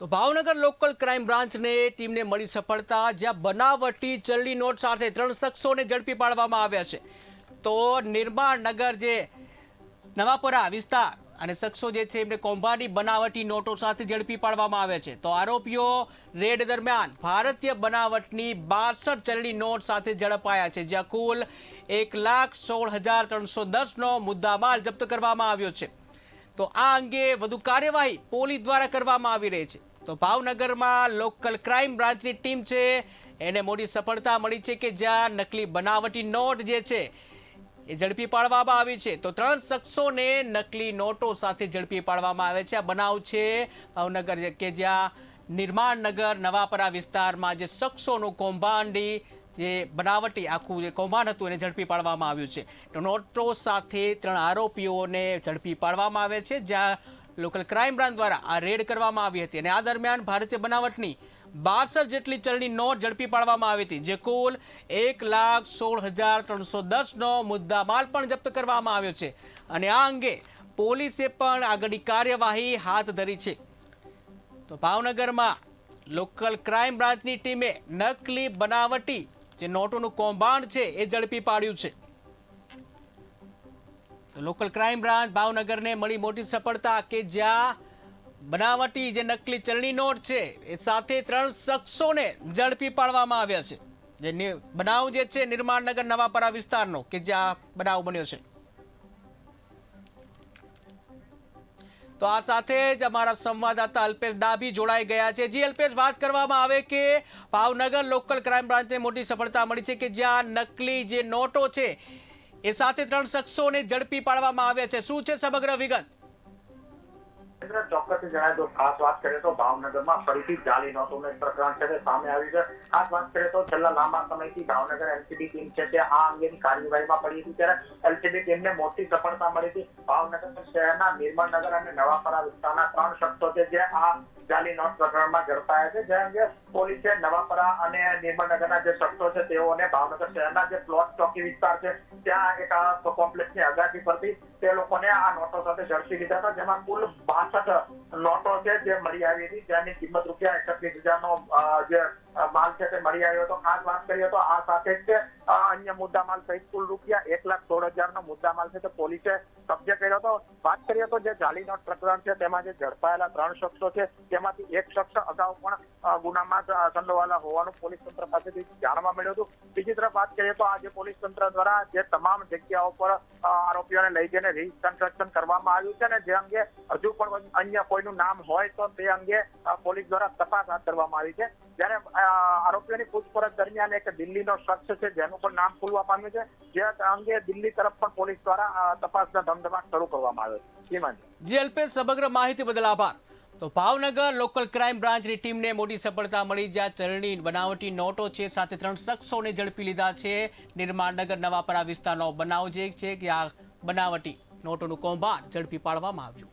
તો Bhavnagar local crime બ્રાન્ચને ટીમને મળી સફળતા, જ્યાં બનાવટી ચલણી નોટ સાથે 3 શખ્સોને ઝડપી પાડવામાં આવ્યા છે। તો નિર્માણ નગર જે નવાપરા વિસ્તાર અને શખ્સો જે છે એમને કૌભાંડી બનાવટી નોટો સાથે ઝડપી પાડવામાં આવ્યા છે। તો આરોપીઓ રેડ દરમિયાન ભારતીય બનાવટની 62 ચલણી નોટ સાથે ઝડપાયા છે, જ્યાં કુલ 1,16,310નો મુદ્દામાલ જપ્ત કરવામાં આવ્યો છે। તો આ અંગે વધુ કાર્યવાહી પોલીસ દ્વારા કરવામાં આવી રહી છે। તો ભાવનગરમાં લોકલ ક્રાઇમ બ્રાન્ચની ટીમ છે એને મોટી સફળતા મળી છે કે જ્યાં નકલી બનાવટી નોટ જે છે એ ઝડપી પાડવામાં આવી છે। તો 3 શખ્સોને નકલી નોટો સાથે ઝડપી પાડવામાં આવે છે। આ બનાવ છે ભાવનગર કે જ્યાં નિર્માણ નગર નવાપરા વિસ્તારમાં જે શખ્સોનું કૌભાંડી જે બનાવટી આખું જે કૌભાંડ હતું એને ઝડપી પાડવામાં આવ્યું છે। તો નોટો સાથે 3 આરોપીઓને ઝડપી પાડવામાં આવે છે, જ્યાં લોકલ ક્રાઇમ બ્રાન્ચ દ્વારા આ રેડ કરવામાં આવી હતી અને આ દરમિયાન ભારતીય બનાવટની 62 જેટલી ચલણી નોટ ઝડપી પાડવામાં આવી હતી, જે કુલ 1,16,310નો મુદ્દામાલ પણ જપ્ત કરવામાં આવ્યો છે અને આ અંગે પોલીસે પણ આગળની કાર્યવાહી હાથ ધરી છે। તો ભાવનગરમાં લોકલ ક્રાઇમ બ્રાન્ચની ટીમે નકલી બનાવટી જે નોટોનું કૌભાંડ છે એ ઝડપી પાડ્યું છે। તો લોકલ ક્રાઇમ બ્રાન્ચ ભાવનગરને મળી મોટી સફળતા કે જ્યાં બનાવટી જે નકલી ચલણી નોટ છે એ સાથે 3 શખ્સોને ઝડપી પાડવામાં આવ્યા છે। જે બનાવ જે છે નિર્માણનગર નવાપરા વિસ્તારનો કે જ્યાં બનાવ બન્યો છે। તો આ સાથે જ અમારા સંવાદદાતા અલ્પેશ ડાભી જોડાઈ ગયા છે। જી અલ્પેશ, વાત કરવામાં આવે કે ભાવનગર લોકલ ક્રાઇમ બ્રાન્ચને મોટી સફળતા મળી છે કે જ્યાં નકલી જે નોટો છે એ સાથે 3 શખ્સોને ઝડપી પાડવામાં આવ્યા છે। શું છે સમગ્ર વિગત? ચોક્કસ જણાય તો ખાસ વાત કરીએ તો ભાવનગરમાં ફરીથી જાલી નોટોનું એક પ્રકરણ છે તે સામે આવ્યું છે। ખાસ વાત કરીએ તો છેલ્લા લાંબા સમયથી ભાવનગર એલસીબી ટીમ છે તે આ અંગેની કાર્યવાહીમાં પડી હતી, ત્યારે એલસીબી ટીમને મોટી સફળતા મળી હતી। ભાવનગર શહેરના નિર્મળનગર અને નવાપરા વિસ્તારના 3 શખ્સો છે જે આ જાલી નોટ પ્રકરણમાં ઝડપાયા છે, જે અંગે પોલીસે નવાપરા અને નિર્મળનગરના જે શખ્સો છે તેઓને ભાવનગર શહેરના જે પ્લોટ ચોકી વિસ્તાર છે ત્યાં એક કોમ્પ્લેક્સની અગાસી પરથી તે લોકોને આ નોટો સાથે ઝડપી લીધા હતા, જેમાં કુલ 62 નોટો છે જે મળી આવી હતી, જેની કિંમત ₹31,000નો જે માલ છે તે મળી આવ્યો હતો। ખાસ વાત કરીએ તો આ સાથે જ અન્ય મુદ્દામાલ સહિત કુલ ₹1,16,000નો મુદ્દામાલ છે તે પોલીસે કબજે કર્યો હતો। વાત કરીએ તો જે જાલી નોટ પ્રકરણ છે તેમાં જે ઝડપાયેલા 3 શખ્સો છે તેમાંથી એક શખ્સ અગાઉ પણ ગુનામાં સંડોવાયેલા હોવાનું પોલીસ તંત્ર પાસેથી જાણવા મળ્યું હતું। બીજી તરફ વાત કરીએ તો આજે પોલીસ તંત્ર દ્વારા જે તમામ જગ્યાઓ પર આરોપીઓને લઈ જઈને રિકન્સ્ટ્રક્શન કરવામાં આવ્યું છે ને જે અંગે હજુ પણ અન્ય કોઈનું નામ હોય તો તે અંગે પોલીસ દ્વારા તપાસ હાથ ધરવામાં આવી છે। જ્યારે આરોપીઓની પૂછપરછ દરમિયાન એક દિલ્હીનો શખ્સ છે જેનું પણ નામ ખુલવા પામ્યું છે, જે અંગે દિલ્હી તરફ પણ પોલીસ દ્વારા તપાસના ધમધમાટ શરૂ કરવામાં આવ્યો છે। જી અલ્પેશ, સમગ્ર માહિતી બદલ આભાર। તો ભાવનગર લોકલ ક્રાઇમ બ્રાન્ચની ટીમને મોટી સફળતા મળી, જ્યાં ચલણી બનાવટી નોટો છે સાથે 3 શખ્સોને ઝડપી લીધા છે। નિર્માણનગર નવાપરા વિસ્તારનો બનાવ જે છે કે આ બનાવટી નોટોનું કૌભાંડ ઝડપી પાડવામાં આવ્યું।